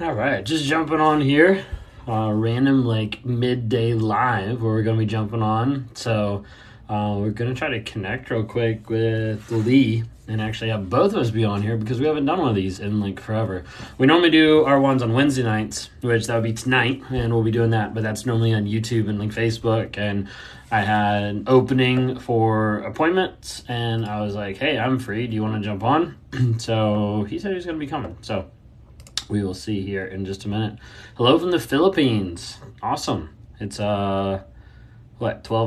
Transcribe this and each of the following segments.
All right, just jumping on here, random like midday live where we're gonna be jumping on. So we're gonna try to connect real quick with Lee and actually have both of us be on here because we haven't done one of these in like forever. We normally do our ones on Wednesday nights, which that would be tonight, and we'll be doing that. But that's normally on YouTube and like Facebook. And I had an opening for appointments, and I was like, "Hey, I'm free. Do you want to jump on?" So he said he's gonna be coming. So we will see here in just a minute. Hello from the Philippines. Awesome. It's 12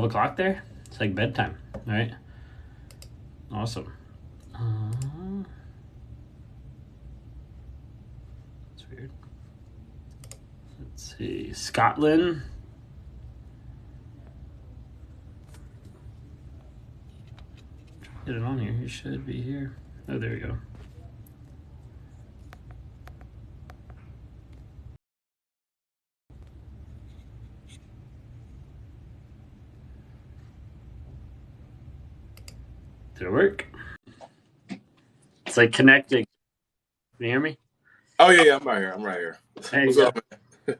o'clock there? It's like bedtime, right? Awesome. That's weird. Let's see. Scotland. Get it on here. You should be here. Oh, there we go. Did it work? It's like connecting. Can you hear me? Oh yeah, I'm right here. I'm right here. There What's you up, go. man?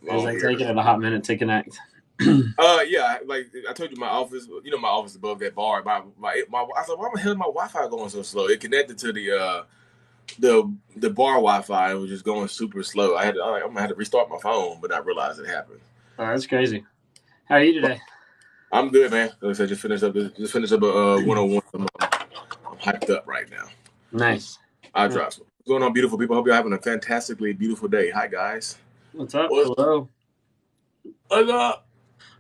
It was like taking it a hot minute to connect. Yeah, like I told you, my office. You know, my office above that bar. My. I was like, why the hell is my Wi-Fi going so slow? It connected to the bar Wi-Fi. It was just going super slow. I'm gonna have to restart my phone, but I realized it happened. Oh, that's crazy. How are you today? I'm good, man. Like I said, just finished up a 101. I'm hyped up right now. Nice. I dropped some. What's going on, beautiful people? Hope you're having a fantastically beautiful day. Hi, guys. What's up? Hello. What's up?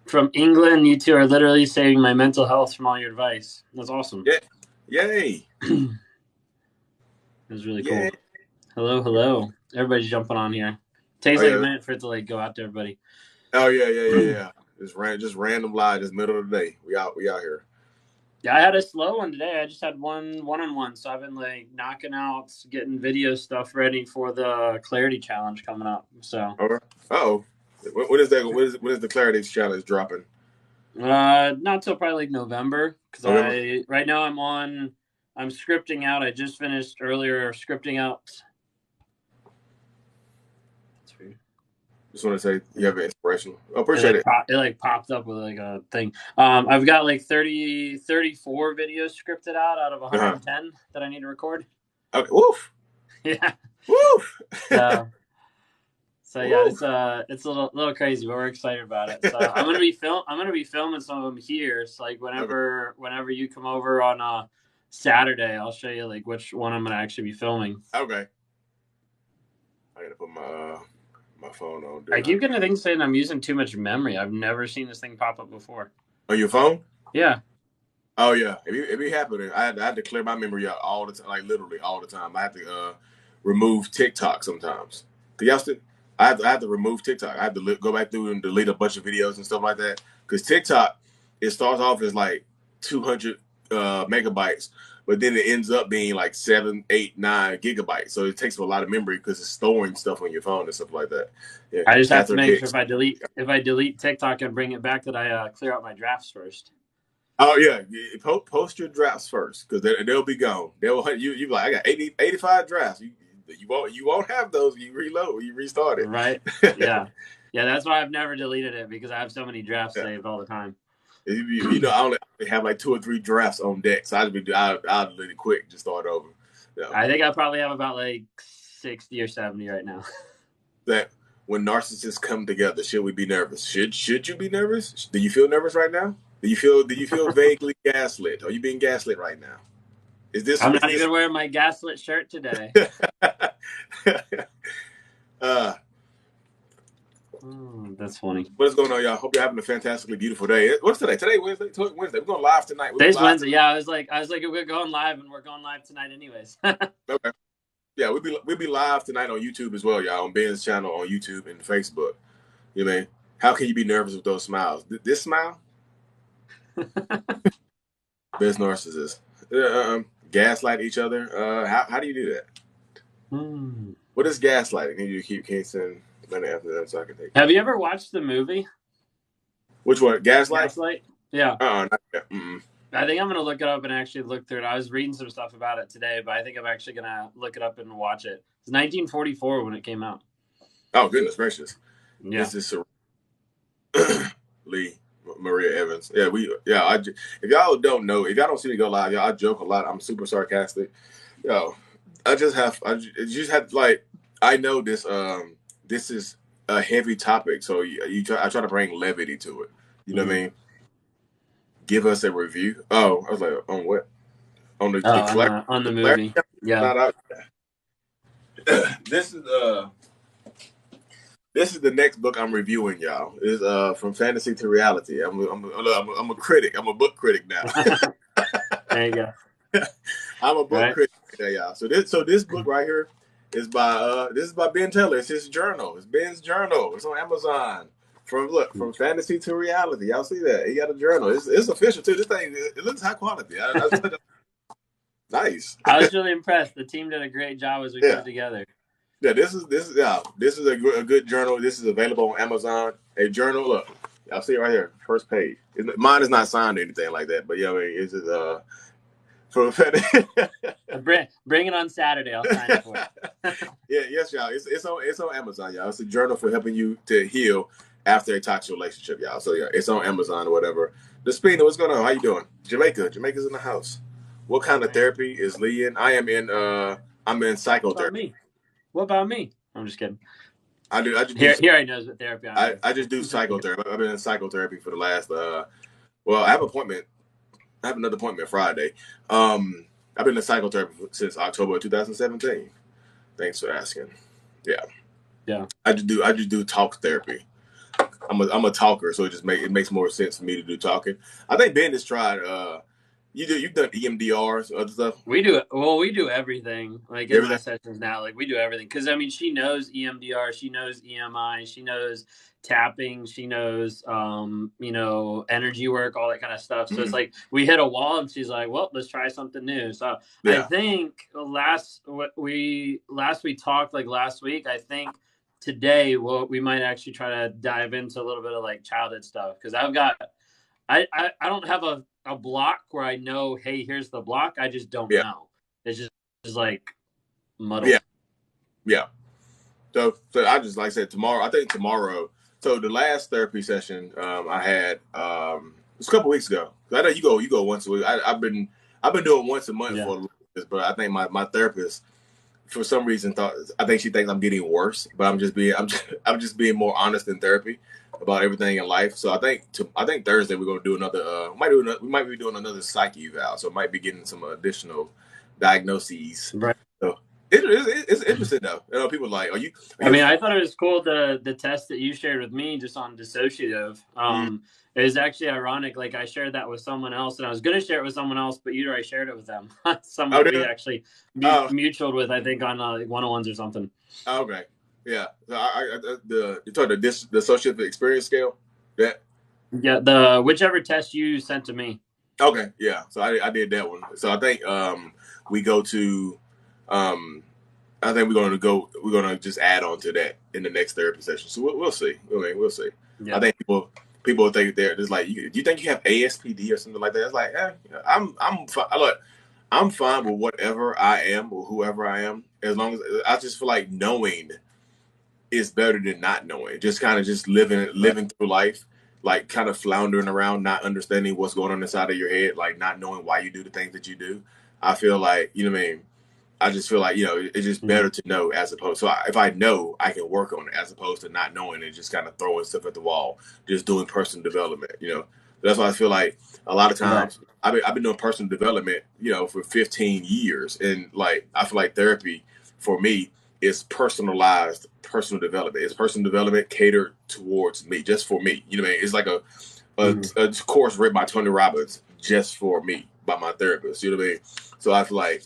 From England, you two are literally saving my mental health from all your advice. That's awesome. Yeah. Yay. That's really cool. Hello. Everybody's jumping on here. Takes a minute for it to like go out to everybody. Oh yeah. Just random live, just middle of the day. We out here. Yeah, I had a slow one today. I just had one-on-one, so I've been like knocking out, getting video stuff ready for the Clarity Challenge coming up. So. Oh. When is that? When is the Clarity Challenge dropping? Not till probably like November, because right now I'm scripting out. I just finished earlier scripting out. That's weird. Just want to say you have an inspirational. I appreciate it. It popped up with like a thing. I've got like 34 videos scripted out of 110 that I need to record. Okay. Woof. Yeah. Woof. So yeah, it's a little crazy, but we're excited about it. So I'm gonna be filming some of them here. So like whenever you come over on Saturday, I'll show you like which one I'm gonna actually be filming. Okay. I gotta put my phone on. I keep getting a thing saying I'm using too much memory. I've never seen this thing pop up before. On your phone? Yeah. Oh yeah, it be happening. I had to clear my memory out all the time, like literally all the time. I have to remove TikTok sometimes. I have to remove TikTok. I have to go back through and delete a bunch of videos and stuff like that. Because TikTok, it starts off as like 200 megabytes, but then it ends up being like 7, 8, 9 gigabytes. So it takes a lot of memory because it's storing stuff on your phone and stuff like that. Yeah, I just have to make sure if I delete TikTok and bring it back that I clear out my drafts first. Oh yeah, post your drafts first because they'll be gone. They'll you like I got 85 drafts. You won't have those when you reload, when you restart it. Right. Yeah. That's why I've never deleted it, because I have so many drafts saved all the time. You know, I only have like 2 or 3 drafts on deck, so I'll delete it quick, just start over. Yeah. I think I probably have about like 60 or 70 right now. That when narcissists come together, should we be nervous? Should you be nervous? Do you feel nervous right now? Do you feel vaguely gaslit? Are you being gaslit right now? I'm not even wearing my gaslit shirt today. That's funny. What is going on, y'all? Hope you're having a fantastically beautiful day. What's today? Today, Wednesday. We're going live tonight. Today's Wednesday. Yeah, I was like, we're going live, and we're going live tonight, anyways. Okay. Yeah, we'll be live tonight on YouTube as well, y'all. On Ben's channel on YouTube and Facebook. You know, how can you be nervous with those smiles? This smile. Best narcissist. Gaslight each other. How do you do that? What is gaslighting? Can you keep saying after that so I can take it? Have you ever watched the movie? Which one? Gaslight? Yeah. Not yet. I think I'm gonna look it up and actually look through it. I was reading some stuff about it today, but I think I'm actually gonna look it up and watch it. It's 1944 when it came out. Oh goodness gracious! Yeah. This is Lee Maria Evans. Yeah, if y'all don't know, if y'all don't see me go live, y'all, I joke a lot. I'm super sarcastic. Yo, I just have like, I know this. This is a heavy topic, so I try to bring levity to it. You know what I mean? Give us a review. Oh, I was like, on what? On On the movie. Yeah. Not out. This is This is the next book I'm reviewing, y'all. Is From Fantasy to Reality. I'm a critic. I'm a book critic now. There you go. I'm a book critic, y'all. So this book right here is by Ben Taylor. It's his journal. It's Ben's journal. It's on Amazon. From Fantasy to Reality. Y'all see that? He got a journal. It's official too. This thing, it looks high quality. Nice. I was really impressed. The team did a great job as we put it together. Yeah, this is a good journal. This is available on Amazon. A journal. Look, y'all see it right here, first page. Mine is not signed or anything like that, but yeah, I mean, it's just from bring it on Saturday. I'll sign it for it. Yes, y'all. It's on Amazon, y'all. It's a journal for helping you to heal after a toxic relationship, y'all. So yeah, it's on Amazon or whatever. Despina, what's going on? How you doing? Jamaica's in the house. What kind of therapy is Lee in? I'm in psychotherapy. What about me? I'm just kidding. I do. Here I knows what therapy. I just do psychotherapy. I've been in psychotherapy for the last. Well, I have another appointment Friday. I've been in psychotherapy since October 2017. Thanks for asking. Yeah. I just do talk therapy. I'm a talker, so it makes more sense for me to do talking. I think Ben has tried. You've done EMDRs, other stuff. We do everything. Like in my sessions now, like we do everything. Because I mean, she knows EMDR, she knows EMI, she knows tapping, she knows energy work, all that kind of stuff. So it's like we hit a wall, and she's like, "Well, let's try something new." So I think last we talked like last week. I think today we might actually try to dive into a little bit of like childhood stuff because I don't have a block where I know, hey, here's the block. I just don't know. It's just like muddled. Yeah. So I just, like I said, tomorrow. So the last therapy session I had it was a couple weeks ago. I know you go once a week. I've been doing once a month for a little bit, but I think my therapist, for some reason, I think she thinks I'm getting worse, but I'm just being more honest in therapy about everything in life. So I think Thursday we're gonna do another. We might be doing another psyche eval, so I might be getting some additional diagnoses. Right. So it's interesting though. People are like, are you? I thought it was cool the test that you shared with me just on dissociative. It was actually ironic. Like I shared that with someone else, and I was going to share it with someone else, but you'd already shared it with them. Someone we actually mutualed with, I think, on like 101s or something. Okay. Yeah. So you talked the dissociative experience scale. Yeah. The whichever test you sent to me. Okay. Yeah. So I did that one. So I think we go to I think we're gonna just add on to that in the next therapy session. So we'll see. We'll see. Yeah. I think people think they're just like, do you think you have ASPD or something like that? It's like, I'm fine. Look, I'm fine with whatever I am or whoever I am, as long as I just feel like knowing is better than not knowing. Just kind of just living through life, like kind of floundering around, not understanding what's going on inside of your head, like not knowing why you do the things that you do. I feel like, you know what I mean? I just feel like, it's just better to know as opposed. So if I know, I can work on it as opposed to not knowing and just kind of throwing stuff at the wall, just doing personal development, That's why I feel like a lot of times I've been doing personal development, for 15 years. And like, I feel like therapy for me is personalized personal development. It's personal development catered towards me, just for me. You know what I mean? It's like a course written by Tony Robbins just for me by my therapist. You know what I mean? So I feel like,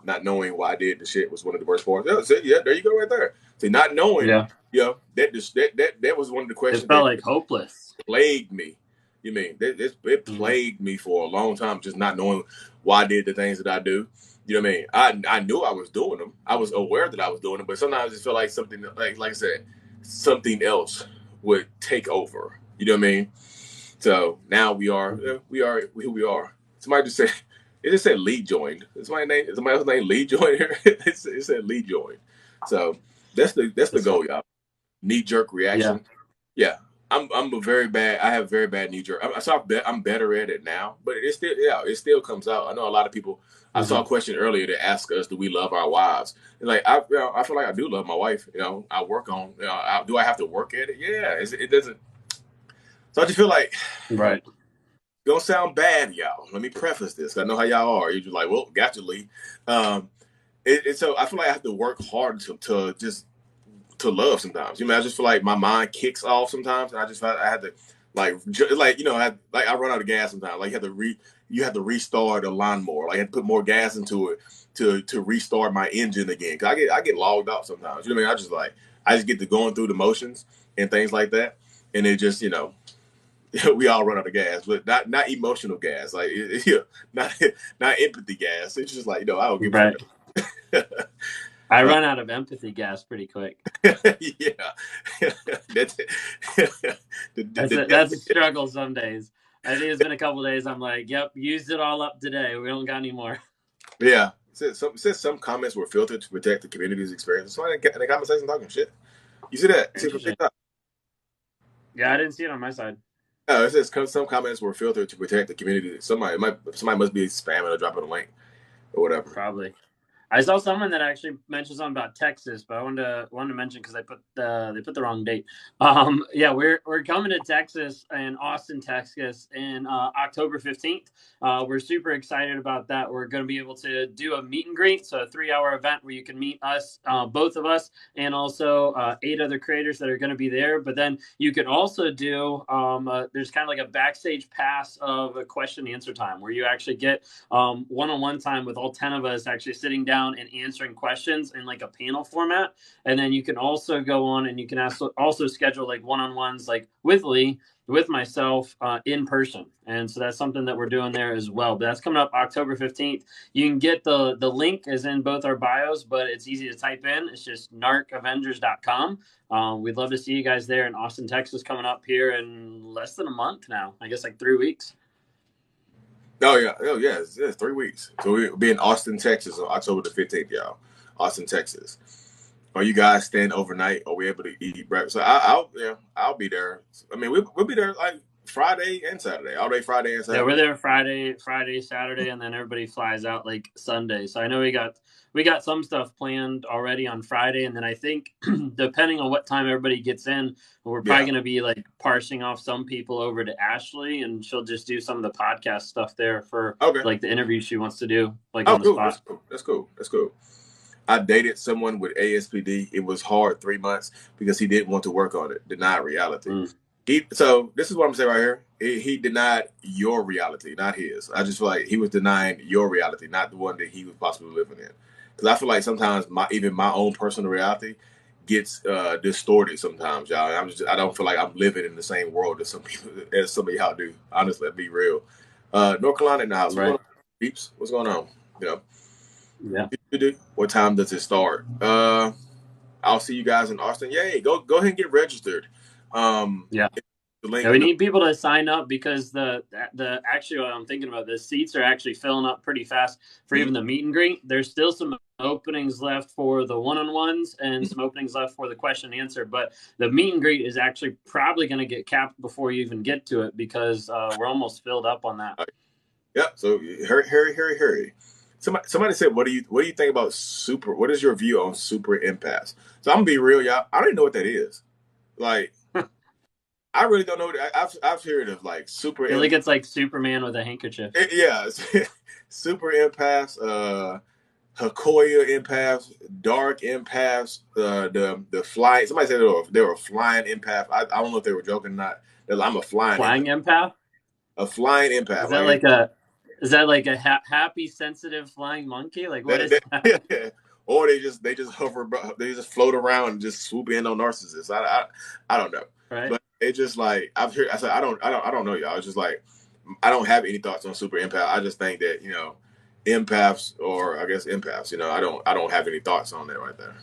not knowing why I did the shit was one of the worst parts. Yeah, there you go right there. See, not knowing, that was one of the questions. It felt like hopeless. Plagued me. You mean it plagued me for a long time, just not knowing why I did the things that I do. You know what I mean? I knew I was doing them. I was aware that I was doing them, but sometimes I just feel like something, like I said, something else would take over. You know what I mean? So now we are who we are. Somebody just said it just said Lee joined. Is somebody else's name Lee joined here? It said Lee joined. So that's the goal, y'all. Knee jerk reaction. Yeah. I'm a very bad. I have very bad knee jerk. I'm better at it now, but it still comes out. I know a lot of people. I saw a question earlier that asked us, "Do we love our wives?" And like I feel like I do love my wife. I work on. Do I have to work at it? Yeah. It doesn't. So I just feel like Right. It's gonna sound bad, y'all. Let me preface this. I know how y'all are. You're just like, well, gotcha, Lee. So I feel like I have to work hard to just to love sometimes. I just feel like my mind kicks off sometimes, and I had to like I run out of gas sometimes. Like you have to restart a lawnmower. Like I had to put more gas into it to restart my engine again. Cause I get logged out sometimes. You know what I mean? I just get to going through the motions and things like that, and it just we all run out of gas, but not emotional gas, like not empathy gas. It's just like I don't give a fuck. I run out of empathy gas pretty quick. Yeah, that's a struggle some days. I think it's been a couple of days. I'm like, yep, used it all up today. We don't got any more. Yeah, since some comments were filtered to protect the community's experience. Somebody in the comment section talking shit. You see that? See from TikTok? Yeah, I didn't see it on my side. Oh, it says some comments were filtered to protect the community. Somebody must be spamming or dropping a link or whatever. Probably. I saw someone that actually mentioned something about Texas, but I wanted to mention because they put the wrong date. Yeah, we're coming to Texas in Austin, Texas, in October 15th. We're super excited about that. We're going to be able to do a meet and greet, so a 3-hour event where you can meet us, both of us, and also 8 other creators that are going to be there. But then you can also do there's kind of like a backstage pass of a question and answer time where you actually get one-on-one time with all 10 of us actually sitting down and answering questions in like a panel format. And then you can also go on and you can also schedule like one-on-ones like with Lee, with myself in person. And so that's something that we're doing there as well. But that's coming up October 15th. You can get the link is in both our bios, but it's easy to type in. It's just narcavengers.com. We'd love to see you guys there in Austin, Texas, coming up here in less than a month now. I guess like 3 weeks. Oh yeah, it's 3 weeks. So we'll be in Austin, Texas on October the 15th, y'all. Austin, Texas. Are you guys staying overnight? Are we able to eat breakfast? So I'll be there. I mean, we'll be there like Friday and Saturday, all day Friday and Saturday. Yeah, we're there Friday, Saturday, and then everybody flies out like Sunday. So I know we got some stuff planned already on Friday, and then I think depending on what time everybody gets in, we're probably going to be like parsing off some people over to Ashley, and she'll just do some of the podcast stuff there for like the interview she wants to do. Like on the spot. That's cool. I dated someone with ASPD. It was hard 3 months because he didn't want to work on it. Denied reality. So this is what I'm saying right here. He denied your reality, not his. I just feel like he was denying your reality, not the one that he was possibly living in. Because I feel like sometimes even my own personal reality gets distorted sometimes, y'all. I don't feel like I'm living in the same world as some of y'all do. Honestly, be real. North Carolina in the house. Right. What's going on? Yeah. What time does it start? I'll see you guys in Austin. Yay! Go ahead and get registered. We need people to sign up because the actually I'm thinking about this, seats are actually filling up pretty fast for even the meet and greet. There's still some openings left for the one-on-ones and some openings left for the question and answer, but the meet and greet is actually probably going to get capped before you even get to it because we're almost filled up on that. Yeah, so hurry. Somebody said, what do you think about super? What is your view on super empaths? So I'm gonna be real, y'all. I don't even know what that is. Like, I really don't know. I've heard of like super. I feel like it's like Superman with a handkerchief. Super empaths, Hakoya empaths, dark empaths, the flying. Somebody said they were a flying empath. I don't know if they were joking or not. I'm a flying empath. A flying empath. Is that like a happy, sensitive flying monkey? Like what is that? Yeah. Or they just hover, they just float around and just swoop in on narcissists. I don't know. Right. But it's just like I've heard. I said I don't know, y'all. It's just like I don't have any thoughts on super empath. I just think that, empaths, or I guess empaths, I don't have any thoughts on that right there.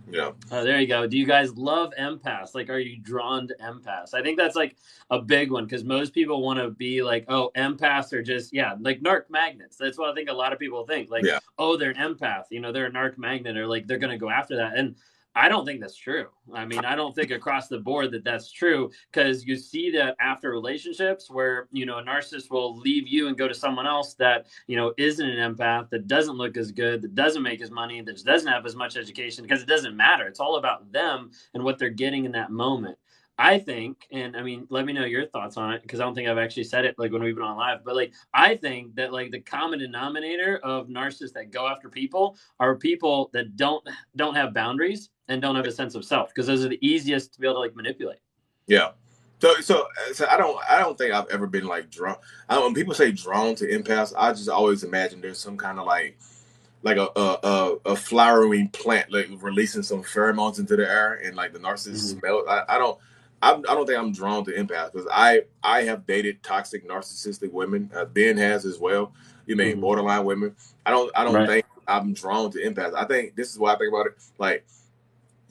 Yeah. Oh, there you go. Do you guys love empaths? Like, are you drawn to empaths? I think that's like a big one because most people want to be like, oh, empaths are just, yeah, like narc magnets. That's what I think a lot of people think. Like, Yeah. oh, they're an empath, you know, they're a narc magnet, or like they're going to go after that. And I don't think that's true. I mean, I don't think across the board that that's true because you see that after relationships where, you know, a narcissist will leave you and go to someone else that, you know, isn't an empath, that doesn't look as good, that doesn't make as money, that doesn't have as much education because it doesn't matter. It's all about them and what they're getting in that moment. I think, and I mean, let me know your thoughts on it because I don't think I've actually said it like when we've been on live, but like I think that like the common denominator of narcissists that go after people are people that don't have boundaries and don't have a sense of self because those are the easiest to be able to like manipulate. Yeah. So I don't think I've ever been like drawn. When people say drawn to empaths, I just always imagine there's some kind of like a flowering plant like releasing some pheromones into the air and like the narcissist smell it. I don't think I'm drawn to empaths because I have dated toxic narcissistic women. Ben has as well. You mean borderline women. I don't Right. think I'm drawn to empaths. I think this is what I think about it. Like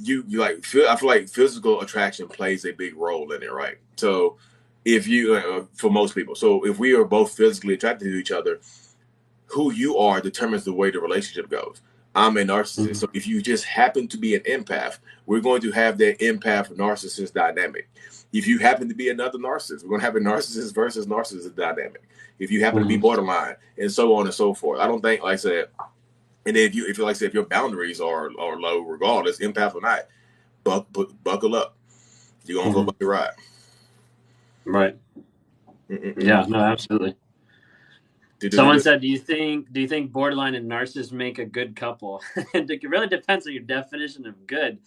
you like feel I feel like physical attraction plays a big role in it, right? So if you for most people, so if we are both physically attracted to each other, who you are determines the way the relationship goes. I'm a narcissist, so if you just happen to be an empath, we're going to have that empath narcissist dynamic. If you happen to be another narcissist, we're going to have a narcissist versus narcissist dynamic. If you happen to be borderline, and so on and so forth. I don't think, like I said, and then if you like I said, if your boundaries are low, regardless, empath or not, buckle up. You're gonna for a bumpy ride. Right. Mm-mm-mm. Yeah, no, absolutely. Someone said, "Do you think borderline and narcissist make a good couple?" And it really depends on your definition of good,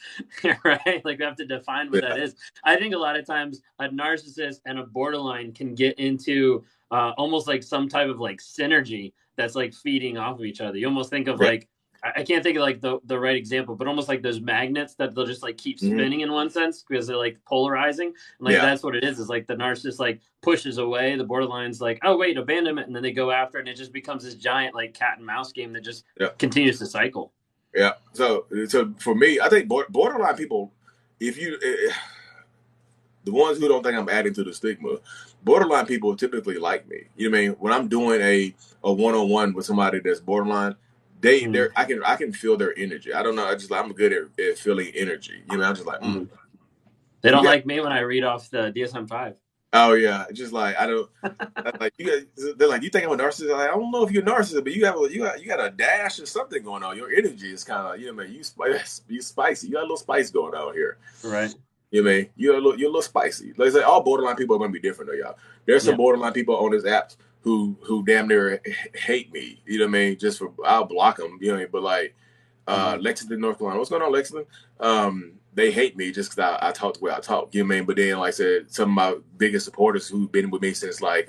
right? Like we have to define what that Yeah, is. I think a lot of times a narcissist and a borderline can get into almost like some type of like synergy that's like feeding off of each other. You almost think of right. like I can't think of like the right example, but almost like those magnets that they'll just like keep Mm-hmm. spinning in one sense because they're like polarizing. And like Yeah, that's what it is like the narcissist like pushes away, the borderline's like, oh wait, abandonment, and then they go after it, and it just becomes this giant like cat and mouse game that just yeah, continues to cycle. yeah. So for me, I think borderline people, if you the ones who don't think I'm adding to the stigma, borderline people typically like me. You know what I mean? When I'm doing a one on one with somebody that's borderline, Mm-hmm. I can feel their energy. I don't know. I'm good at feeling energy. You know, I'm just like, They you don't got. like me when I read off the DSM-5. Oh yeah, just like I don't like you. They're like, you think I'm a narcissist? Like, I don't know if you're a narcissist, but you got a dash or something going on. Your energy is kind of, you know, man, you spicy. You got a little spice going on here. Right. You know what I mean? You're a little spicy. Like I say, all borderline people are gonna be different though, y'all. There's some Yeah. borderline people on this app who damn near hate me. You know what I mean? Just for I'll block them. You know what I mean? But like Lexington, North Carolina. What's going on, Lexington? They hate me just because I talk the way I talk. You know what I mean? But then, like I said, some of my biggest supporters who've been with me since like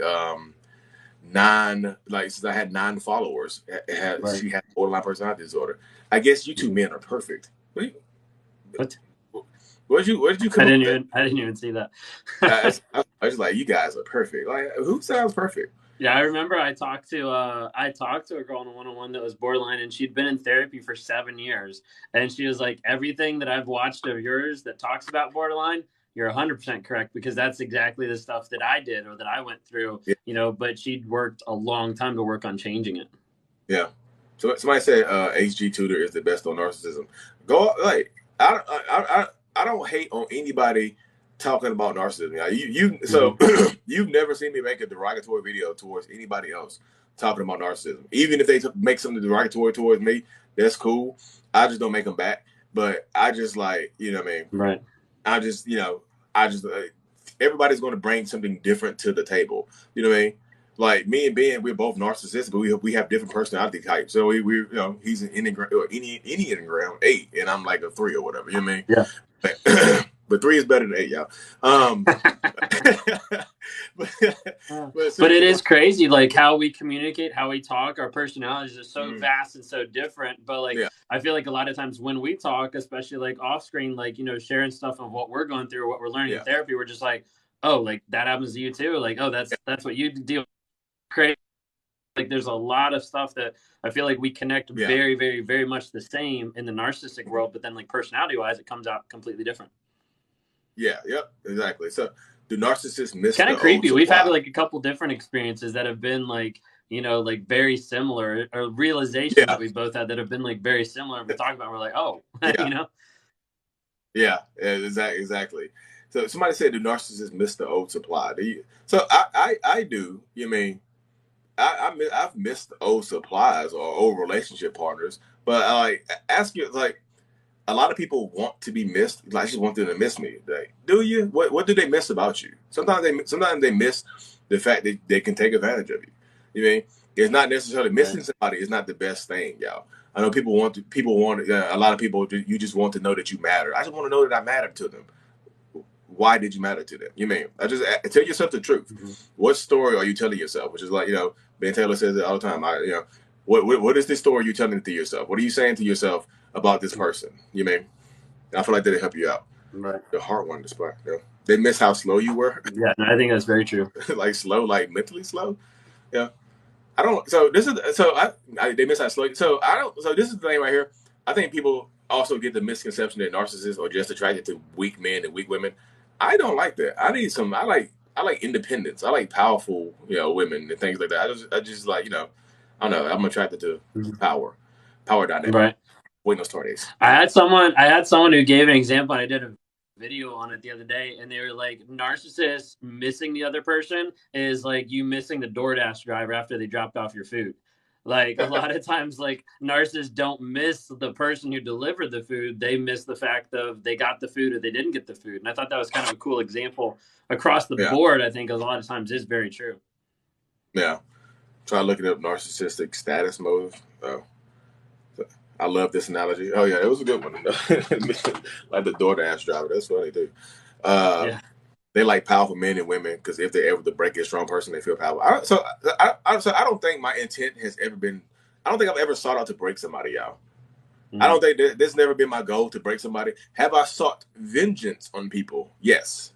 since I had 9 followers, Right. she had borderline personality disorder. I guess you two men are perfect. What? What did you I come up didn't with? even I didn't even see that. I was just like, you guys are perfect. Like, who sounds perfect? Yeah, I remember I talked to a girl in a one-on-one that was borderline, and she'd been in therapy for 7 years, and she was like, everything that I've watched of yours that talks about borderline, you're 100% correct because that's exactly the stuff that I did or that I went through, Yeah, you know. But she'd worked a long time to work on changing it. yeah. So somebody said HG Tutor is the best on narcissism. Go like I don't hate on anybody talking about narcissism. Yeah, so you've never seen me make a derogatory video towards anybody else talking about narcissism. Even if they make something derogatory towards me, that's cool. I just don't make them back. But I just like, you know what I mean? Right. I just, you know, I just everybody's going to bring something different to the table. You know what I mean? Like me and Ben, we're both narcissists, but we have different personality types. So we you know, he's an Enneagram 8, and I'm like a 3 or whatever. You know what I mean? Yeah. But 3 is better than 8, y'all. but, But it is crazy, like how we communicate, how we talk. Our personalities are so vast and so different. But like, yeah, I feel like a lot of times when we talk, especially like off screen, like you know, sharing stuff of what we're going through, what we're learning in yeah, therapy, we're just like, oh, like that happens to you too. Like, oh, that's what you deal with. Crazy. like there's a lot of stuff that I feel like we connect Yeah. very, very, very much the same in the narcissistic world, but then like personality wise, it comes out completely different. Yeah. Yep. Exactly. So, do narcissists miss Kind the of old creepy. We've had supply? like a couple different experiences that have been like, you know, like very similar, or realizations that Yeah. we both had that have been like very similar. We talk about, we're like, oh, Yeah. you know. Yeah. Exactly. Exactly. So, somebody said, "Do narcissists miss the old supply?" Do you? So, I do. You mean I've missed old supplies or old relationship partners, but I like ask you like a lot of people want to be missed. I just want them to miss me. Like, do you? What do they miss about you? Sometimes they miss the fact that they can take advantage of you. You mean it's not necessarily Right. missing somebody is not the best thing, y'all. I know people want a lot of people. You just want to know that you matter. I just want to know that I matter to them. Why did you matter to them? You mean I just tell yourself the truth. Mhm. What story are you telling yourself? Which is like Ben Taylor says it all the time. What is this story you're telling to yourself? What are you saying to yourself about this person? You mean I feel like that'll help you out. Right. The hard one, despite they miss how slow you were, Yeah, no, I think that's very true. like slow, like mentally slow. Yeah, I don't. So this is so they miss how slow. So I don't. So this is the thing right here. I think people also get the misconception that narcissists are just attracted to weak men and weak women. I don't like that. I need some. I like independence. I like powerful, women and things like that. I just like, I don't know. I'm attracted to Mhm. power dynamic. Right. Buenos Tardes. I had someone who gave an example, and I did a video on it the other day, and they were like, narcissists missing the other person is like you missing the DoorDash driver after they dropped off your food. Like a lot of times, like narcissists don't miss the person who delivered the food; they miss the fact of they got the food or they didn't get the food. And I thought that was kind of a cool example across the Yeah, board. I think a lot of times is very true. yeah. Try looking up narcissistic status motive. Oh, I love this analogy. Oh yeah, it was a good one. Like the DoorDash driver. That's funny too. Uh, Yeah. they like powerful men and women because if they're able to break a strong person, they feel powerful. So I don't think my intent has ever been. I don't think I've ever sought out to break somebody, y'all. I Mm-hmm. don't think this never been my goal to break somebody. Have I sought vengeance on people? Yes.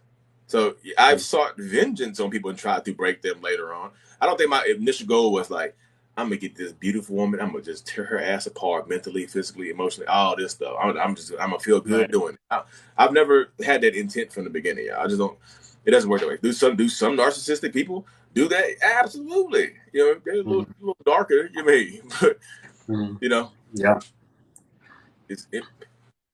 So I've sought vengeance on people and tried to break them later on. I don't think my initial goal was like, I'm gonna get this beautiful woman. I'm gonna just tear her ass apart mentally, physically, emotionally, all this stuff. I'm gonna feel good Right. doing it. I've never had that intent from the beginning. Y'all. I just don't. It doesn't work that way. Do some narcissistic people do that? Absolutely. They're a Mm-hmm. little darker. You mean, but Mm-hmm. you know, Yeah. it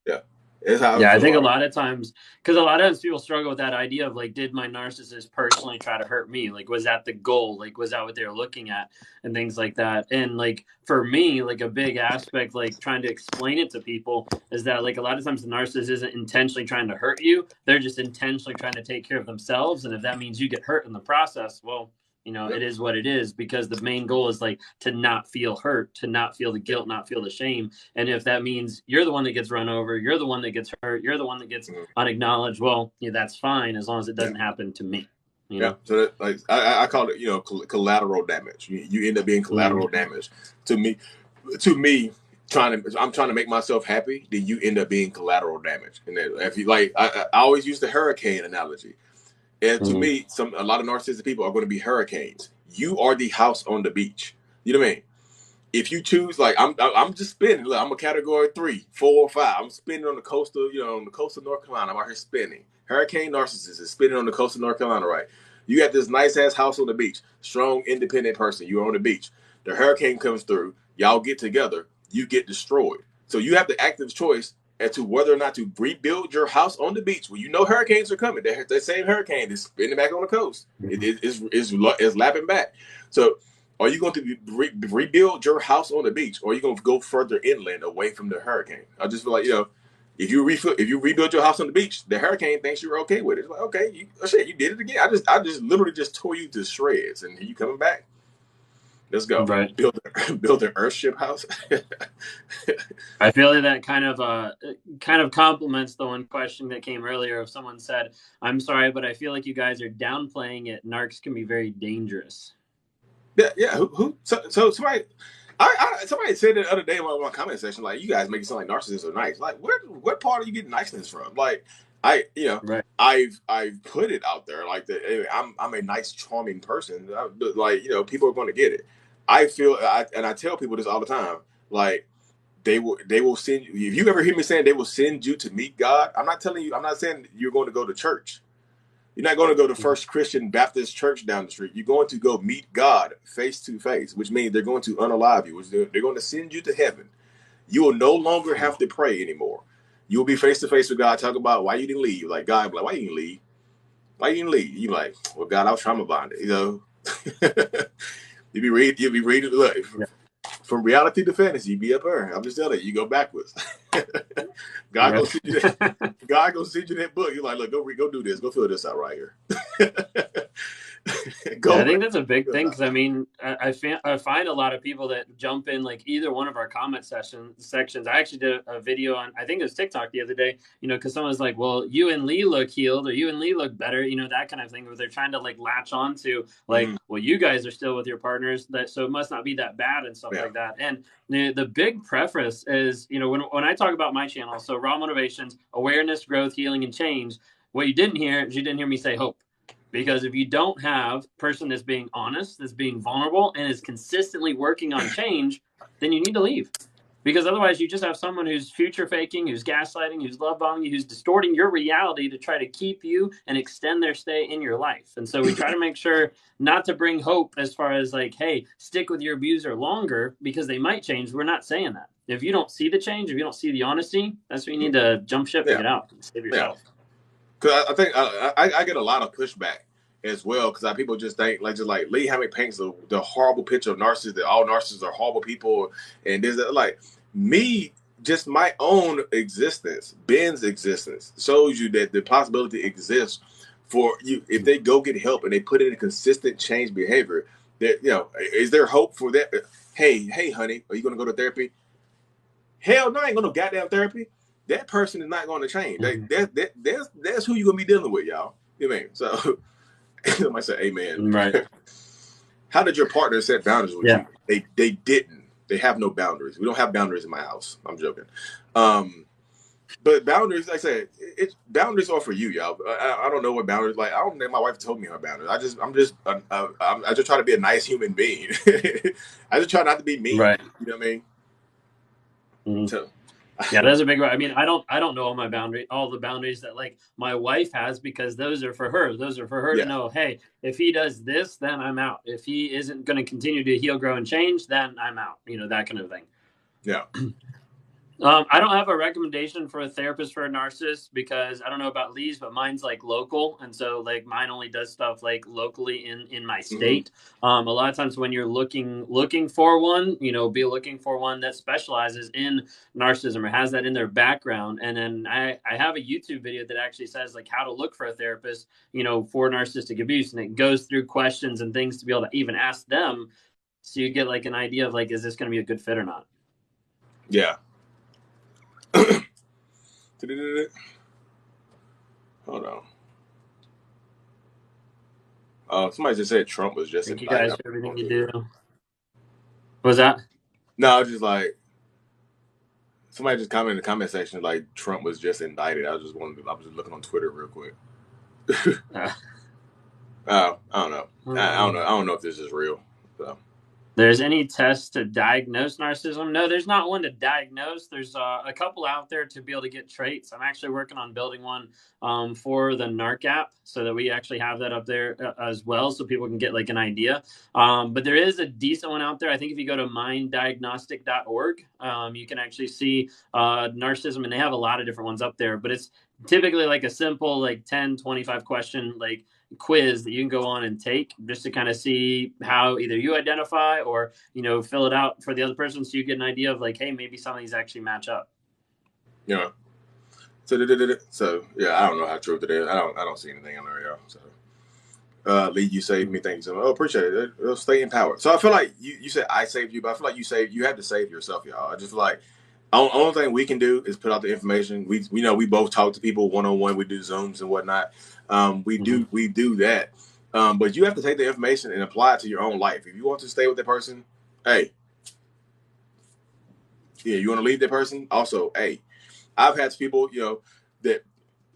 yeah. It's how I Yeah, I feel. think a lot of times, because a lot of times people struggle with that idea of like, did my narcissist personally try to hurt me? Like, was that the goal? Like, was that what they were looking at? And things like that. And like, for me, like a big aspect, like trying to explain it to people is that like a lot of times the narcissist isn't intentionally trying to hurt you. They're just intentionally trying to take care of themselves. And if that means you get hurt in the process, well, it Yep. is what it is, because the main goal is like to not feel hurt, to not feel the guilt, not feel the shame. And if that means you're the one that gets run over, you're the one that gets hurt, you're the one that gets Mhm. unacknowledged, well, yeah, that's fine as long as it Yeah. doesn't happen to me. You Yeah. know. So that, like I call it, collateral damage. You end up being Mm-hmm. collateral damage to me. To me, I'm trying to make myself happy. Then you end up being collateral damage. And then if you like, I always use the hurricane analogy. And to Mm-hmm. me, a lot of narcissistic people are going to be hurricanes. You are the house on the beach. You know what I mean? If you choose, like I'm just spinning. Look, I'm a category 3, 4, 5. I'm spinning on the coast of North Carolina. I'm out here spinning. Hurricane narcissist is spinning on the coast of North Carolina, right? You got this nice ass house on the beach, strong, independent person. You're on the beach. The hurricane comes through. Y'all get together. You get destroyed. So you have the active choice as to whether or not to rebuild your house on the beach. Well, hurricanes are coming. That same hurricane is spinning back on the coast. It's lapping back. So are you going to rebuild your house on the beach, or are you going to go further inland away from the hurricane? I just feel like if you rebuild your house on the beach, the hurricane thinks you're okay with it. It's like, okay, you did it again. I just literally just tore you to shreds, and you coming back. Let's go Right. build an earthship house. I feel like that kind of complements the one question that came earlier of someone said, "I'm sorry, but I feel like you guys are downplaying it. Narcs can be very dangerous." Yeah, yeah. So somebody, somebody said it the other day in my comment section, like, you guys make it sound like narcissists are nice. Like, what part are you getting niceness from? Like, I, you know, Right. I've put it out there like that. I'm a nice, charming person. Like, people are going to get it. I feel, and I tell people this all the time, like they will send you. If you ever hear me saying they will send you to meet God, I'm not telling you. I'm not saying you're going to go to church. You're not going to go to First Christian Baptist Church down the street. You're going to go meet God face to face, which means they're going to unalive you. Which they're going to send you to heaven. You will no longer have to pray anymore. You'll be face to face with God. Talk about why you didn't leave. Like God, like why you didn't leave? Why you didn't leave? You like, well, God, I was trauma bonded. You know, you'll be reading. Look, from reality to fantasy, you be up there. I'm just telling you, you go backwards. God gonna send you that. God gonna send you that book. You're like, look, go do this. Go fill this out right here. I think that's a big thing because I mean, I find a lot of people that jump in like either one of our comment sections. I actually did a video on, I think it was TikTok the other day, you know, because someone's like, well, you and Lee look healed or you and Lee look better, you know, that kind of thing, where they're trying to like latch on to like, well, you guys are still with your partners, so it must not be that bad and stuff like that. And the big preface is, you know, when I talk about my channel, so Raw Motivations, awareness, growth, healing, and change, what you didn't hear is you didn't hear me say hope. Because if you don't have a person that's being honest, that's being vulnerable, and is consistently working on change, then you need to leave. Because otherwise you just have someone who's future faking, who's gaslighting, who's love bombing you, who's distorting your reality to try to keep you and extend their stay in your life. And so we try to make sure not to bring hope as far as like, hey, stick with your abuser longer because they might change. We're not saying that. If you don't see the change, if you don't see the honesty, that's when you need to jump ship and get out and save yourself. Because I think I get a lot of pushback as well, because people just think like Lee Hammock paints the horrible picture of narcissists, that all narcissists are horrible people, and there's like me, just my own existence, Ben's existence shows you that the possibility exists for you if they go get help and they put in a consistent change behavior. That, you know, is there hope for that? Hey, honey, are you going to go to therapy? Hell no, I ain't going to goddamn therapy. That person is not going to change. That's who you're going to be dealing with, y'all. You know what I mean? So I might say amen. Right. How did your partner set boundaries with you? They didn't. They have no boundaries. We don't have boundaries in my house. I'm joking. But boundaries, like I said, boundaries are for you, y'all. I don't know what boundaries, like, I don't think my wife told me her boundaries. I just try to be a nice human being. I just try not to be mean. Right. You know what I mean? Mm-hmm. So, yeah, that's a big one. I mean, I don't know all the boundaries that like my wife has, because those are for her. Those are for her to know, hey, if he does this, then I'm out. If he isn't going to continue to heal, grow, and change, then I'm out. You know, that kind of thing. Yeah. I don't have a recommendation for a therapist for a narcissist, because I don't know about Lee's, but mine's like local. And so like mine only does stuff like locally in my state. Mm-hmm. A lot of times when you're looking for one, you know, be looking for one that specializes in narcissism or has that in their background. And then I have a YouTube video that actually says like how to look for a therapist, you know, for narcissistic abuse. And it goes through questions and things to be able to even ask them. So you get like an idea of like, is this going to be a good fit or not? Yeah. Hold on. Somebody just said Trump was just indicted. Thank you guys for everything you do. What was that? No, just like somebody just commented in the comment section like Trump was just indicted. I was just looking on Twitter real quick. I don't know. I don't know if this is real. So. There's any tests to diagnose narcissism? No, there's not one to diagnose. There's a couple out there to be able to get traits. I'm actually working on building one for the NARC app, so that we actually have that up there as well, so people can get like an idea. But there is a decent one out there. I think if you go to minddiagnostic.org, you can actually see narcissism, and they have a lot of different ones up there. But it's typically like a simple like 10, 25 question like quiz that you can go on and take just to kind of see how either you identify or, you know, fill it out for the other person, so you get an idea of like, hey, maybe some of these actually match up. Yeah. So yeah, I don't know how true it is. I don't see anything on there, y'all. So Lee, you saved me. Thank you so much. Oh, appreciate it. It'll stay empowered. So I feel like you said I saved you, but I feel like you have to save yourself, y'all. I just feel like only thing we can do is put out the information. We know we both talk to people one-on-one. We do Zooms and whatnot. We do that. But you have to take the information and apply it to your own life. If you want to stay with that person, hey, yeah, you want to leave that person? Also, hey, I've had people, you know, that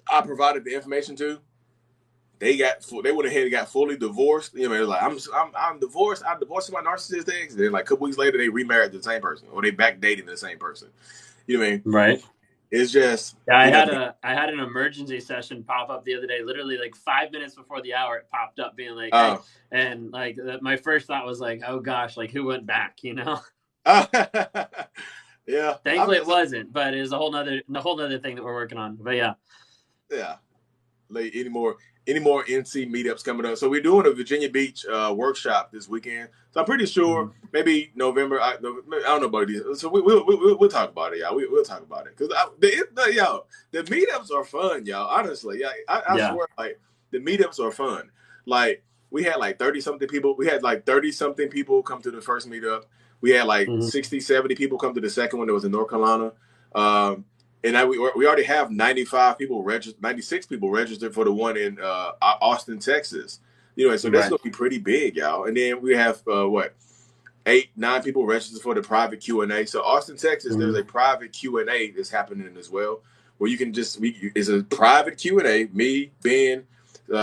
I provided the information to they went ahead and got fully divorced. You know, they're like, I'm divorced. I'm divorcing my narcissist ex. And then like a couple weeks later, they remarried the same person, or they back dating the same person. You know what I mean? Right. It's just, Yeah, you know, I had an emergency session pop up the other day. Literally, like 5 minutes before the hour, it popped up, being like, "Hey," and like my first thought was like, "Oh gosh, like who went back?" You know. Yeah. Thankfully, it wasn't, but it was a whole nother thing that we're working on. But yeah. Yeah. Like any more NC meetups coming up. So we're doing a Virginia Beach workshop this weekend. So I'm pretty sure maybe November. I don't know about it. So we'll talk about it, y'all. We'll talk about it because the meetups are fun, y'all. Honestly, yeah, I swear, like the meetups are fun. Like we had like 30 something people. We had like 30 something people come to the first meetup. We had like 60, 70 people come to the second one that was in North Carolina. And we already have 96 people registered for the one in Austin, Texas. You know, so that's going to be pretty big, y'all. And then we have 8, 9 people registered for the private Q&A. So Austin, Texas, there's a private Q&A that's happening as well, where you can it's a private Q&A. Me, Ben,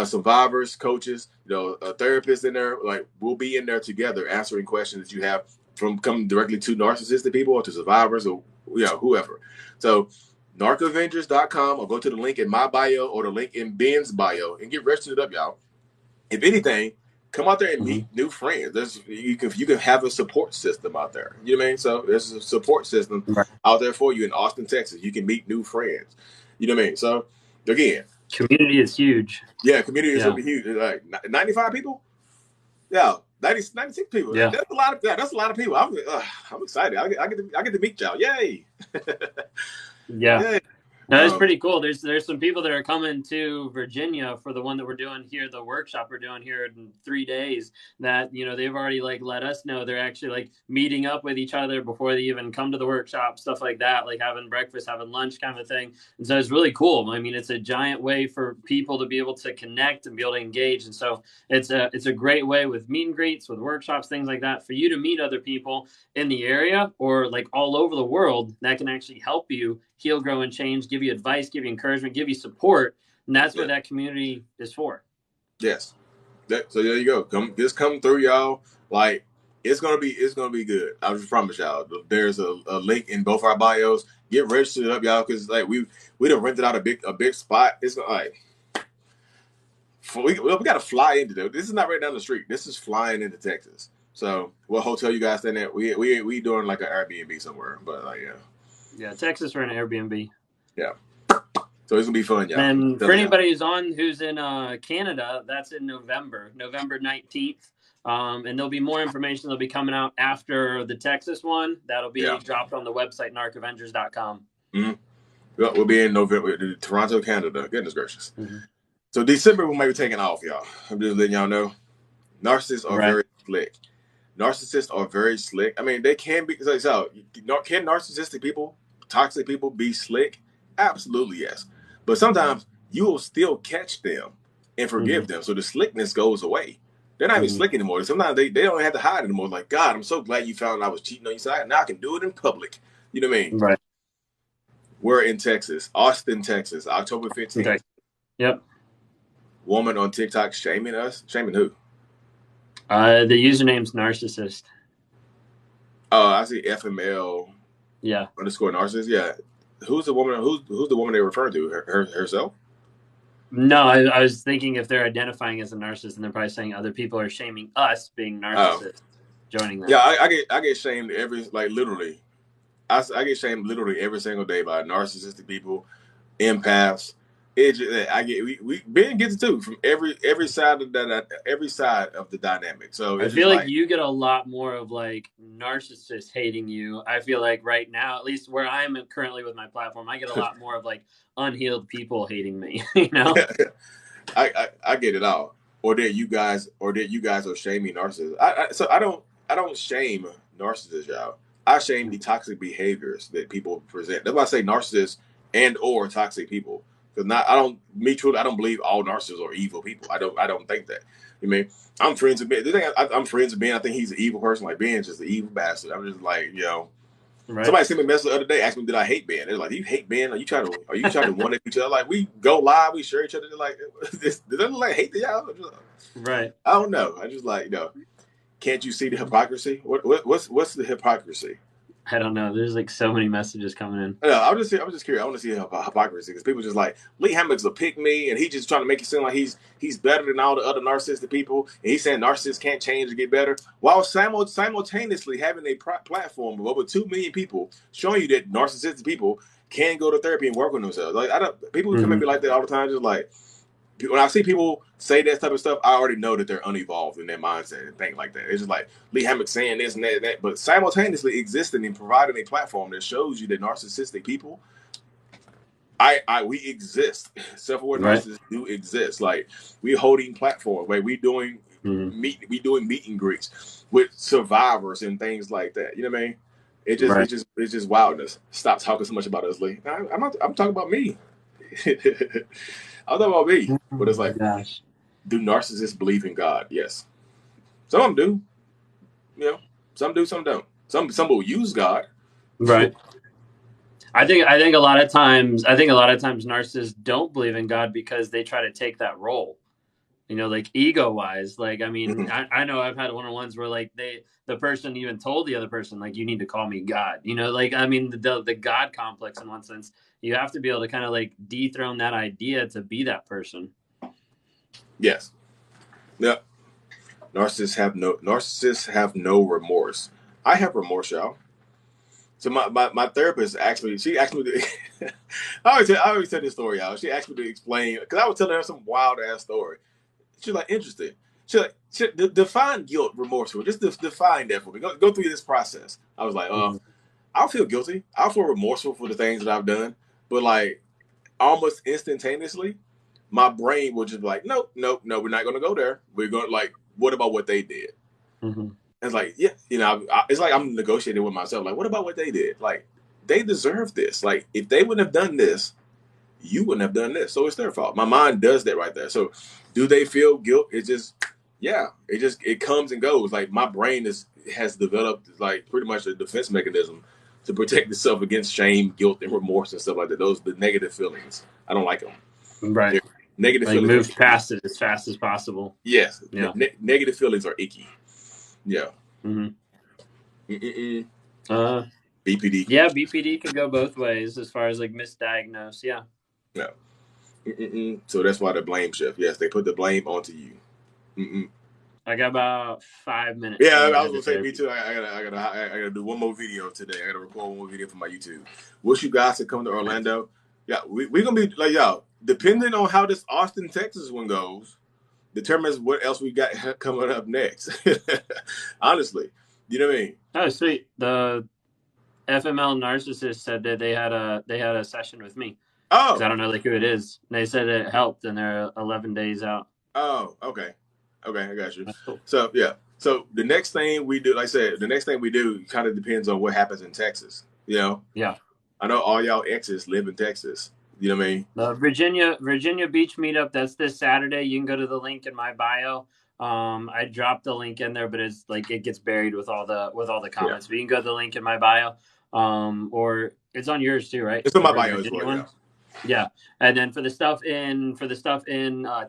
survivors, coaches, a therapist in there. Like we'll be in there together answering questions that you have from coming directly to narcissistic people or to survivors or whoever. So narcavengers.com, or go to the link in my bio or the link in Ben's bio and get registered up, y'all. If anything, come out there and meet new friends. You can have a support system out there. You know what I mean? So there's a support system out there for you in Austin, Texas. You can meet new friends. You know what I mean? So again, community is huge. Yeah, community is going to be huge. Like 95 people. Yeah. 96 people. Yeah. That's a lot of people. I'm excited. I get to meet y'all. Yay. Yeah. Yay. No, that's pretty cool. There's some people that are coming to Virginia for the one that we're doing here, the workshop we're doing here in 3 days, that, they've already like let us know they're actually like meeting up with each other before they even come to the workshop, stuff like that, like having breakfast, having lunch kind of thing. And so it's really cool. I mean, it's a giant way for people to be able to connect and be able to engage. And so it's a great way with meet and greets, with workshops, things like that, for you to meet other people in the area or like all over the world that can actually help you heal, grow, and change, give you advice, give you encouragement, give you support. And that's what that community is for. Yes. So there you go. Come through, y'all. Like it's gonna be good. I just promise y'all. There's a link in both our bios. Get registered up, y'all, because like we done rented out a big spot. It's like we got to fly into there. This is not right down the street. This is flying into Texas. So what hotel you guys staying at? We doing like an Airbnb somewhere, but like yeah, Texas for an Airbnb. Yeah. So it's gonna be fun, y'all. And for anybody who's in Canada, that's in November 19th. And there'll be more information that'll be coming out after the Texas one. That'll be dropped on the website, narcavengers.com. We'll be in November, Toronto, Canada. Goodness gracious. So December we might be taking off, y'all. I'm just letting y'all know. Narcissists are very slick. Narcissists are very slick. I mean, they can be. So can narcissistic people, toxic people, be slick? Absolutely, yes. But sometimes you will still catch them and forgive them. So the slickness goes away. They're not even slick anymore. Sometimes they don't have to hide anymore. Like, God, I'm so glad you found I was cheating on you. So now I can do it in public. You know what I mean? Right. We're in Texas, Austin, Texas, October 15th. Okay. Yep. Woman on TikTok shaming us. Shaming who? The username's Narcissist. Oh, I see FML. Yeah. _ Narcissist. Yeah. Who's the woman? Who's the woman they're referring to? Herself? No, I was thinking if they're identifying as a narcissist, and they're probably saying other people are shaming us being narcissists, joining them. Yeah, I get shamed literally. I get shamed literally every single day by narcissistic people, empaths. Ben gets it too from every side of the dynamic. So I feel like you get a lot more of like narcissists hating you. I feel like right now, at least where I'm currently with my platform, I get a lot more of like unhealed people hating me. I get it all. Or that you guys are shaming narcissists. So I don't shame narcissists, y'all. I shame the toxic behaviors that people present. That's why I say narcissists and or toxic people. Because I don't believe all narcissists are evil people. I don't think that. I mean, I'm friends with Ben. I'm friends with Ben. I think he's an evil person. Like Ben's just an evil bastard. I'm just like, Right. Somebody sent me a message the other day, asked me, "Did I hate Ben?" They're like, "Do you hate Ben? Are you trying to one up each other? Like we go live, we share each other. They're like, this doesn't like hate the y'all." Right. I don't know. I just like can't you see the hypocrisy? What's the hypocrisy? I don't know. There's like so many messages coming in. No, I'm just curious. I want to see hypocrisy because people just like Lee Hammock's a pick me, and he just trying to make it seem like he's better than all the other narcissistic people, and he's saying narcissists can't change to get better, while simultaneously having a platform of over 2 million people showing you that narcissistic people can go to therapy and work on themselves. Like people come at me like that all the time, just like. When I see people say that type of stuff, I already know that they're unevolved in their mindset and think like that. It's just like Lee Hammock saying this and that, but simultaneously existing and providing a platform that shows you that narcissistic people, we exist. Self-aware narcissists do exist. Like we're holding platforms, like we doing meet and greets with survivors and things like that. You know what I mean? It's just wildness. Stop talking so much about us, Lee. I'm talking about me. I'm talking about me. But it's like, do narcissists believe in God? Yes. Some of them do. You know, some do, some don't. Some will use God. Right. I think a lot of times narcissists don't believe in God because they try to take that role. You know, like ego wise. Like, I mean, I know I've had one-on-ones where like the person even told the other person, like, you need to call me God. You know, like, I mean, the God complex in one sense, you have to be able to kind of like dethrone that idea to be that person. Yes. Yeah. Narcissists have no remorse. I have remorse, y'all. So my therapist she asked me to, I always tell this story, y'all. She asked me to explain, because I was telling her some wild ass story. She's like, interesting. She define guilt, remorseful. Just define that for me. Go through this process. I was like, I'll feel guilty. I'll feel remorseful for the things that I've done. But like almost instantaneously, my brain will just be like, no, we're not going to go there. We're going like, what about what they did? It's like, yeah, you know, it's like I'm negotiating with myself. Like, what about what they did? Like, they deserve this. Like, if they wouldn't have done this, you wouldn't have done this. So it's their fault. My mind does that right there. So do they feel guilt? It just, yeah, it comes and goes. Like my brain has developed like pretty much a defense mechanism to protect itself against shame, guilt, and remorse and stuff like that. Those the negative feelings. I don't like them. Right. Negative like feelings. Move past it as fast as possible. Yes. Yeah. Negative feelings are icky. Yeah. BPD. Yeah, BPD could go both ways as far as like misdiagnose. Yeah. Yeah. So that's why the blame shift. Yes, they put the blame onto you. I got about 5 minutes. Yeah, I was gonna say me too. I gotta do one more video today. I gotta record one more video for my YouTube. Wish you guys to come to Orlando. Yeah, we're gonna be like y'all. Depending on how this Austin, Texas one goes, determines what else we got coming up next. Honestly, you know what I mean? Oh, sweet. The FML Narcissist said that they had a session with me. Oh, I don't know like who it is. They said it helped, and they're 11 days out. Oh, okay, I got you. Cool. So yeah, so the next thing we do, like I said, kind of depends on what happens in Texas. You know? Yeah. I know all y'all exes live in Texas. You know what I mean? The Virginia Beach meetup, that's this Saturday. You can go to the link in my bio. I dropped the link in there, but it's like it gets buried with all the comments. Yeah. But you can go to the link in my bio. Or it's on yours too, right? It's on my bio as well. Yeah. Yeah, and then for the stuff in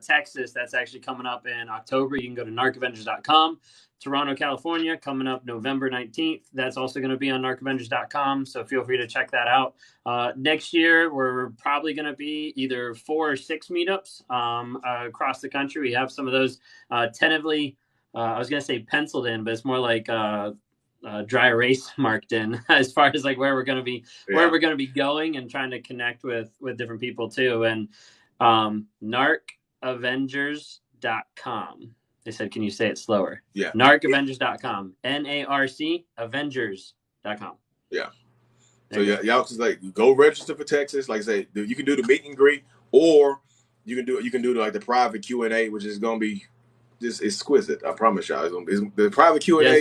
Texas, that's actually coming up in October. You can go to narcavengers.com. Toronto, California, coming up November 19th. That's also going to be on narcavengers.com, so feel free to check that out. Next year, we're probably going to be either 4 or 6 meetups across the country. We have some of those tentatively, I was going to say penciled in, but it's more like dry erase marked in as far as like where we're going to be, where we're going to be going, and trying to connect with different people too. And narcavengers.com. They said, can you say it slower? Yeah. narcavengers.com. NARC Avengers.com. Yeah. So yeah, y'all just like go register for Texas. Like I say, you can do the meet and greet, or you can do like the private Q&A, which is going to be just exquisite. I promise y'all. It's the private Q&A.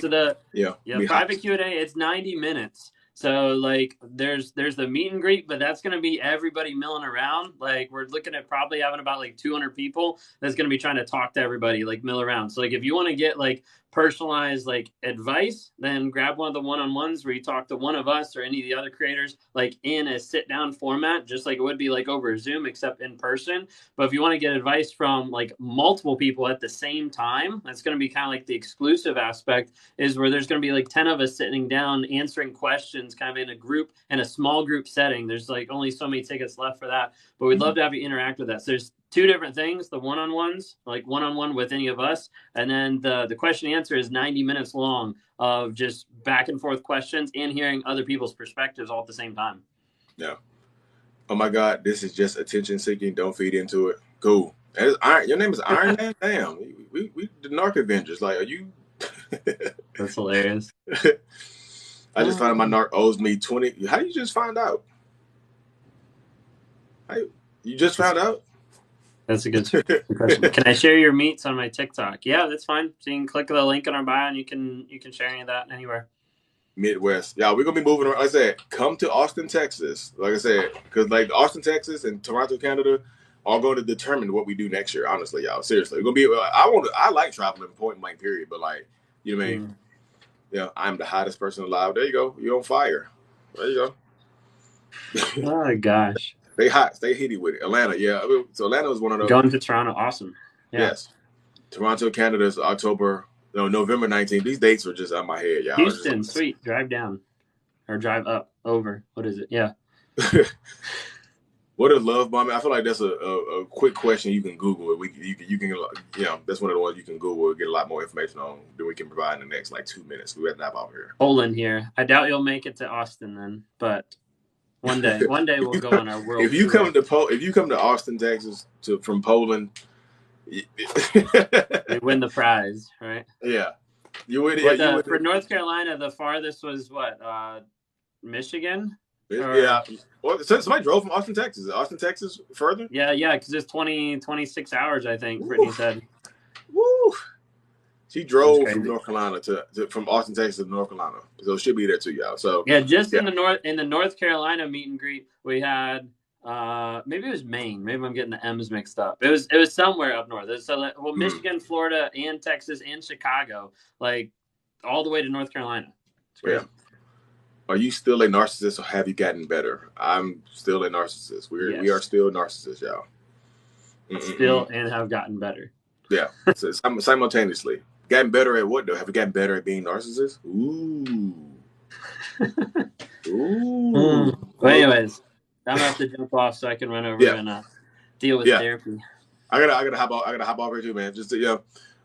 Yeah, so private Q&A. It's 90 minutes. So like, there's the meet and greet, but that's going to be everybody milling around. Like we're looking at probably having about like 200 people that's going to be trying to talk to everybody, like mill around. So like, if you want to get like personalized like advice, then grab one of the one-on-ones where you talk to one of us or any of the other creators like in a sit-down format, just like it would be like over Zoom, except in person. But if you want to get advice from like multiple people at the same time, that's going to be kind of like the exclusive aspect, is where there's going to be like 10 of us sitting down answering questions kind of in a group, in a small group setting. There's like only so many tickets left for that, but we'd love to have you interact with that. So there's two different things: the one-on-ones, like one-on-one with any of us, and then the question and answer is 90 minutes long of just back and forth questions and hearing other people's perspectives all at the same time. Yeah. Oh my God, this is just attention seeking. Don't feed into it. Cool. Iron. Your name is Iron Man? Damn. We the Narc Avengers. Like, are you? That's hilarious. I just found out my Narc owes me 20. How do you just find out? You just found out? That's a good question. Can I share your meets on my TikTok? Yeah, that's fine. So you can click the link in our bio and you can share any of that anywhere. Midwest. Yeah, we're gonna be moving around. Like I said, come to Austin, Texas. Like I said, because like Austin, Texas and Toronto, Canada are going to determine what we do next year. Honestly, y'all. Seriously. It's gonna be I like traveling, point blank, period. But like, you know what I mean? Yeah, I'm the hottest person alive. There you go. You're on fire. There you go. Oh gosh. Stay hot, stay heaty with it. Atlanta, yeah. So Atlanta was one of those. Going to Toronto, awesome. Yeah. Yes. Toronto, Canada is November 19th. These dates were just out of my head, y'all. Houston, sweet. Drive down. Or drive up, over. What is it? Yeah. What is love bombing? I feel like that's a quick question you can Google. You can that's one of the ones you can Google and get a lot more information on than we can provide in the next like 2 minutes. We have to have out here. Poland here. I doubt you'll make it to Austin then, but one day we'll go on our world. If you come to Austin, Texas, from Poland, you win the prize, right? Yeah, you win. For North Carolina, the farthest was what? Michigan. Yeah. Well, somebody drove from Austin, Texas. Is Austin, Texas further? Yeah, because it's 26 hours, I think. Brittany said. Woo! She drove from North Carolina from Austin, Texas to North Carolina, so she'll be there too, y'all. So in the North Carolina meet and greet, we had maybe it was Maine. Maybe I'm getting the M's mixed up. It was somewhere up north. Michigan, Florida, and Texas, and Chicago, like all the way to North Carolina. It's great. Yeah. Are you still a narcissist, or have you gotten better? I'm still a narcissist. We are still narcissists, y'all. Still and have gotten better. Yeah, so simultaneously. Gotten better at what though? Have you gotten better at being narcissist? Ooh. Ooh. Well, anyways, I'm gonna have to jump off so I can run over and deal with therapy. I gotta hop off here too, man. Just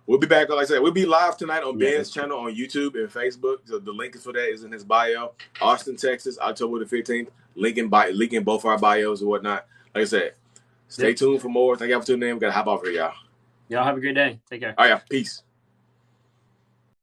we'll be back. Like I said, we'll be live tonight on Ben's channel on YouTube and Facebook. So the link for that is in his bio. Austin, Texas, October the 15th. Link in both our bios and whatnot. Like I said, stay tuned for more. Thank y'all for tuning in. We gotta hop off here, y'all. Y'all have a great day. Take care. All right, peace.